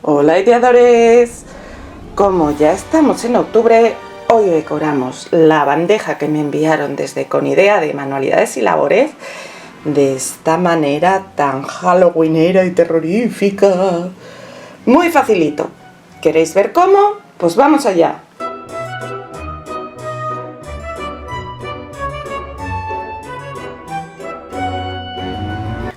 Hola ideadores, como ya estamos en octubre, hoy decoramos la bandeja que me enviaron desde Conidea de Manualidades y Labores de esta manera tan halloweenera y terrorífica. Muy facilito. ¿Queréis ver cómo? Pues vamos allá.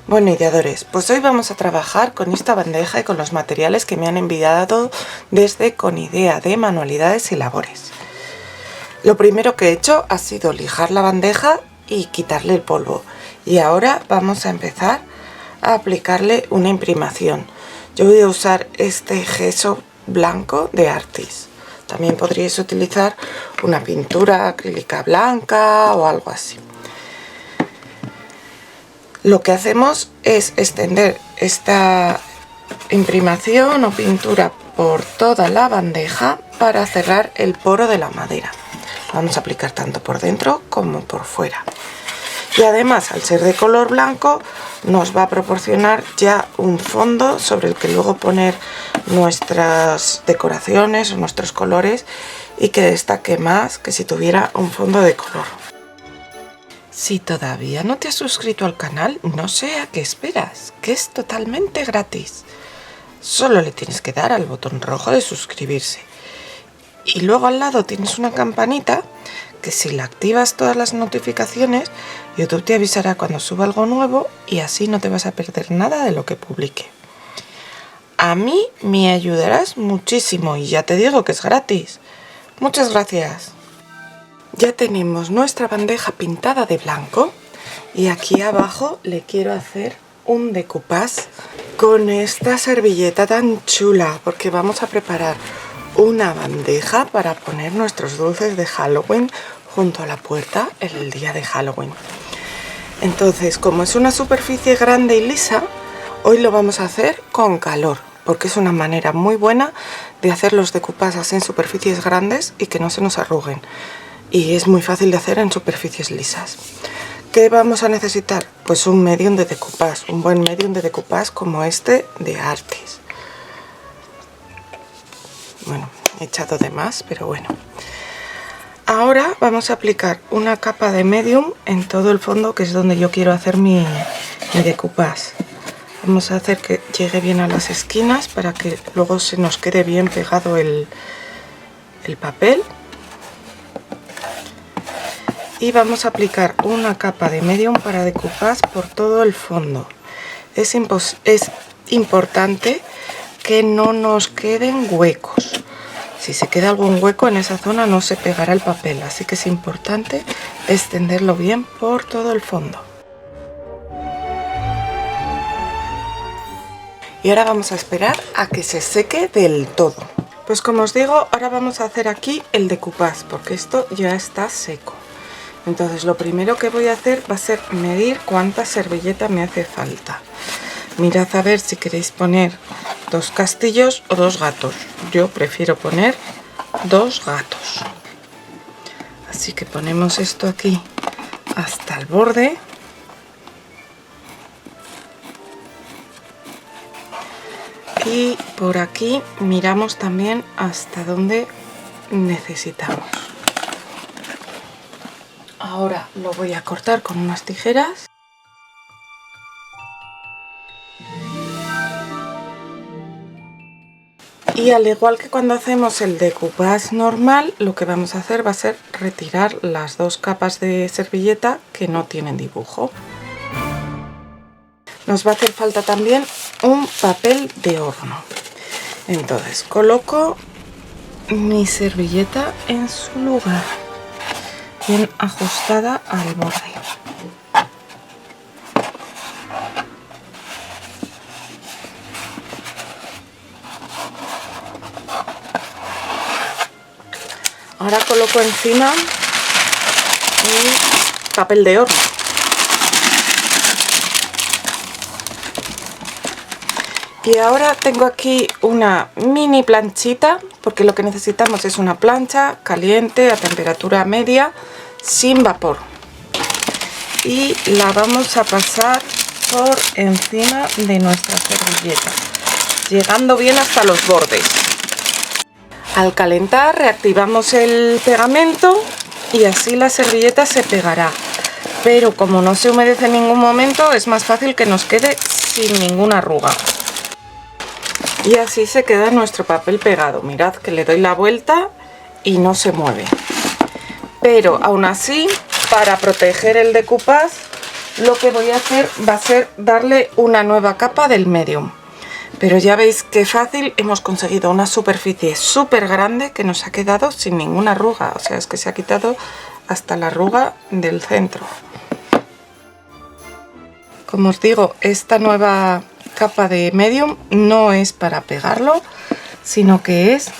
Bueno ideadores, pues hoy vamos a trabajar con esta bandeja y con los materiales que me han enviado desde Conidea de Manualidades y Labores. Lo primero que he hecho ha sido lijar la bandeja y quitarle el polvo. Y ahora vamos a empezar a aplicarle una imprimación. Yo voy a usar este gesso blanco de Artis. También podríais utilizar una pintura acrílica blanca o algo así. Lo que hacemos es extender esta imprimación o pintura por toda la bandeja para cerrar el poro de la madera. Vamos a aplicar tanto por dentro como por fuera. Y además, al ser de color blanco, nos va a proporcionar ya un fondo sobre el que luego poner nuestras decoraciones o nuestros colores y que destaque más que si tuviera un fondo de color. Si todavía no te has suscrito al canal, no sé a qué esperas, que es totalmente gratis. Solo le tienes que dar al botón rojo de suscribirse. Y luego al lado tienes una campanita que si la activas todas las notificaciones, YouTube te avisará cuando suba algo nuevo y así no te vas a perder nada de lo que publique. A mí me ayudarás muchísimo y ya te digo que es gratis. Muchas gracias. Ya tenemos nuestra bandeja pintada de blanco y aquí abajo le quiero hacer un decoupage con esta servilleta tan chula porque vamos a preparar una bandeja para poner nuestros dulces de Halloween junto a la puerta el día de Halloween. Entonces, como es una superficie grande y lisa, hoy lo vamos a hacer con calor porque es una manera muy buena de hacer los decoupages en superficies grandes y que no se nos arruguen. Y es muy fácil de hacer en superficies lisas. ¿Qué vamos a necesitar? Pues un medium de decoupage, un buen medium de decoupage como este de Artis. Bueno, he echado de más, pero bueno. Ahora vamos a aplicar una capa de medium en todo el fondo, que es donde yo quiero hacer mi decoupage. Vamos a hacer que llegue bien a las esquinas para que luego se nos quede bien pegado el papel. Y vamos a aplicar una capa de medium para decoupage por todo el fondo. Es importante que no nos queden huecos. Si se queda algún hueco en esa zona no se pegará el papel, así que es importante extenderlo bien por todo el fondo. Y ahora vamos a esperar a que se seque del todo. Pues como os digo, ahora vamos a hacer aquí el decoupage porque esto ya está seco. Entonces lo primero que voy a hacer va a ser medir cuánta servilleta me hace falta. Mirad a ver si queréis poner 2 castillos o 2 gatos. Yo prefiero poner 2 gatos. Así que ponemos esto aquí hasta el borde. Y por aquí miramos también hasta donde necesitamos. Ahora lo voy a cortar con unas tijeras. Y al igual que cuando hacemos el decoupage normal, lo que vamos a hacer va a ser retirar las 2 capas de servilleta que no tienen dibujo. Nos va a hacer falta también un papel de horno. Entonces coloco mi servilleta en su lugar, bien ajustada al borde. Ahora coloco encima mi papel de horno. Y ahora tengo aquí una mini planchita, porque lo que necesitamos es una plancha caliente a temperatura media, sin vapor. Y la vamos a pasar por encima de nuestra servilleta. llegando bien hasta los bordes. Al calentar reactivamos el pegamento y así la servilleta se pegará. Pero como no se humedece en ningún momento, es más fácil que nos quede sin ninguna arruga. Y así se queda nuestro papel pegado. Mirad que le doy la vuelta y no se mueve. Pero aún así, para proteger el decoupage, lo que voy a hacer va a ser darle una nueva capa del medium. Pero ya veis qué fácil, hemos conseguido una superficie súper grande que nos ha quedado sin ninguna arruga. O sea, es que se ha quitado hasta la arruga del centro. Como os digo, esta nueva capa de medium no es para pegarlo, sino que es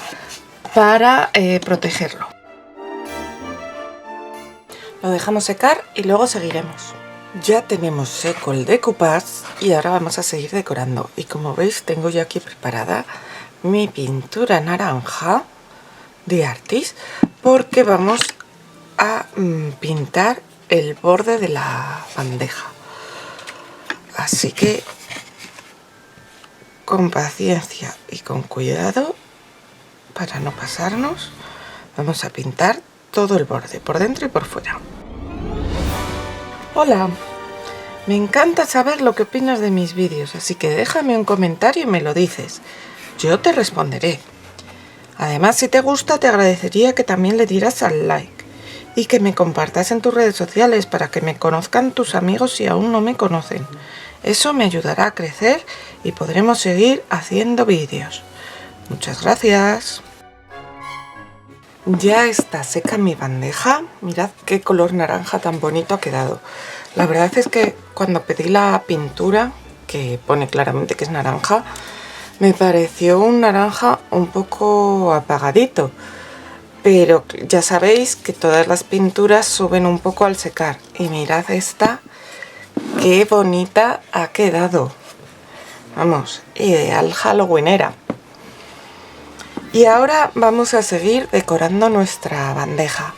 para protegerlo. Lo dejamos secar y luego seguiremos. Ya tenemos seco el decoupage y ahora vamos a seguir decorando. Y como veis, tengo ya aquí preparada mi pintura naranja de Artis, porque vamos a pintar el borde de la bandeja. Así que con paciencia y con cuidado, para no pasarnos, vamos a pintar todo el borde, por dentro y por fuera. Hola, me encanta saber lo que opinas de mis vídeos, así que déjame un comentario y me lo dices. Yo te responderé. Además, si te gusta, te agradecería que también le dieras al like y que me compartas en tus redes sociales para que me conozcan tus amigos si aún no me conocen. Eso me ayudará a crecer y podremos seguir haciendo vídeos. Muchas gracias. Ya está seca mi bandeja. Mirad qué color naranja tan bonito ha quedado. La verdad es que cuando pedí la pintura, que pone claramente que es naranja, me pareció un naranja un poco apagadito. Pero ya sabéis que todas las pinturas suben un poco al secar. Y mirad esta, qué bonita ha quedado. Vamos, ideal halloweenera. Y ahora vamos a seguir decorando nuestra bandeja.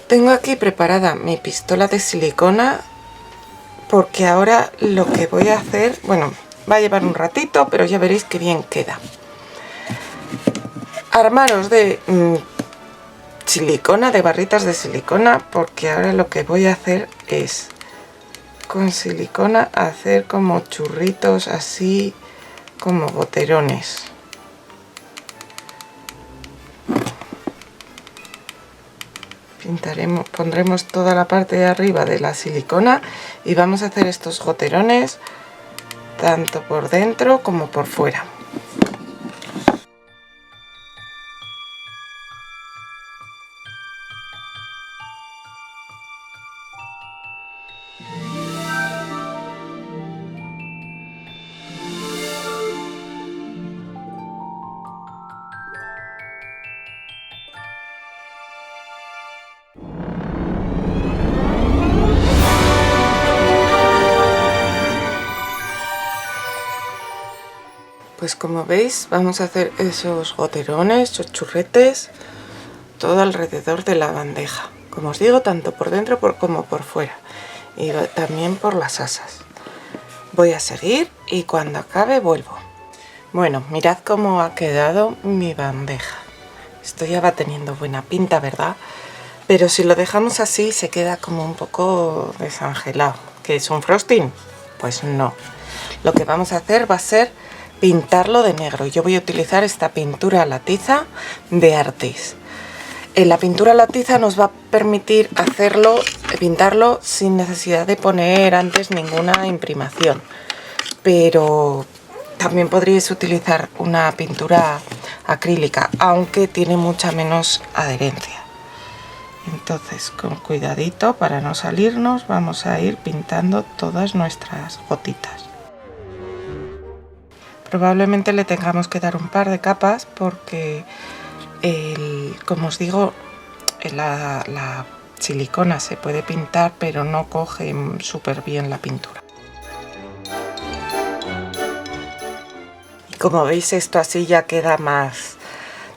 Tengo aquí preparada mi pistola de silicona porque ahora lo que voy a hacer, bueno, va a llevar un ratito, pero ya veréis que bien queda. Armaros de silicona, de barritas de silicona, porque ahora lo que voy a hacer es con silicona hacer como churritos así, como goterones. Pondremos toda la parte de arriba de la silicona y vamos a hacer estos goterones tanto por dentro como por fuera. Pues como veis, vamos a hacer esos goterones, esos churretes, todo alrededor de la bandeja. Como os digo, tanto por dentro como por fuera. Y también por las asas. Voy a seguir y cuando acabe vuelvo. Bueno, mirad cómo ha quedado mi bandeja. Esto ya va teniendo buena pinta, ¿verdad? Pero si lo dejamos así se queda como un poco desangelado. ¿Qué es un frosting? Pues no. Lo que vamos a hacer va a ser pintarlo de negro. Yo voy a utilizar esta pintura a la tiza de Artis. La pintura a la tiza nos va a permitir pintarlo sin necesidad de poner antes ninguna imprimación. Pero también podríais utilizar una pintura acrílica, aunque tiene mucha menos adherencia. Entonces, con cuidadito para no salirnos, vamos a ir pintando todas nuestras gotitas. Probablemente le tengamos que dar un par de capas porque, como os digo, la silicona se puede pintar, pero no coge súper bien la pintura. Y como veis, esto así ya queda más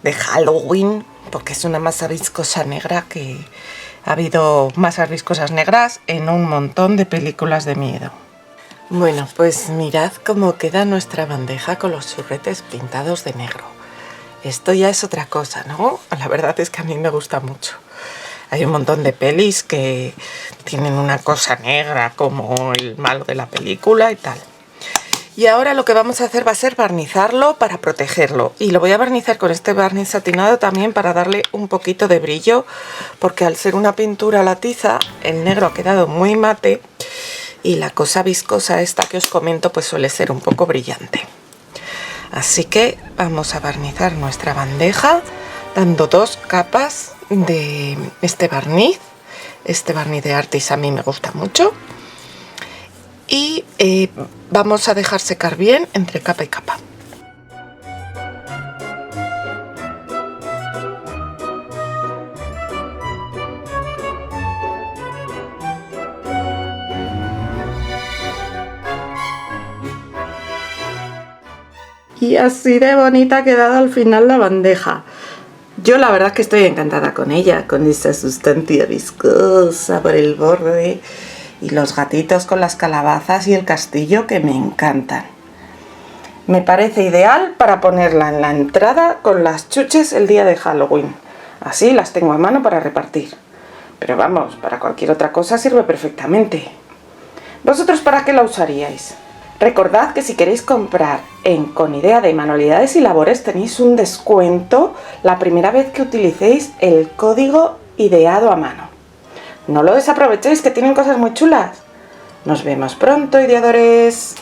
de Halloween, porque es una masa viscosa negra que ha habido masas viscosas negras en un montón de películas de miedo. Bueno, pues mirad cómo queda nuestra bandeja con los churretes pintados de negro. Esto ya es otra cosa, ¿no? La verdad es que a mí me gusta mucho. Hay un montón de pelis que tienen una cosa negra como el malo de la película y tal. Y ahora lo que vamos a hacer va a ser barnizarlo para protegerlo. Y lo voy a barnizar con este barniz satinado también para darle un poquito de brillo, porque al ser una pintura a la tiza, el negro ha quedado muy mate y la cosa viscosa esta que os comento pues suele ser un poco brillante. Así que vamos a barnizar nuestra bandeja dando 2 capas de este barniz. Este barniz de Artis a mí me gusta mucho. Y vamos a dejar secar bien entre capa y capa. Y así de bonita ha quedado al final la bandeja. Yo la verdad es que estoy encantada con ella, con esa sustancia viscosa por el borde y los gatitos con las calabazas y el castillo que me encantan. Me parece ideal para ponerla en la entrada con las chuches el día de Halloween. Así las tengo a mano para repartir. Pero vamos, para cualquier otra cosa sirve perfectamente. ¿Vosotros para qué la usaríais? Recordad que si queréis comprar en Con Idea de Manualidades y Labores tenéis un descuento la primera vez que utilicéis el código ideado a mano. No lo desaprovechéis, que tienen cosas muy chulas. Nos vemos pronto, ideadores.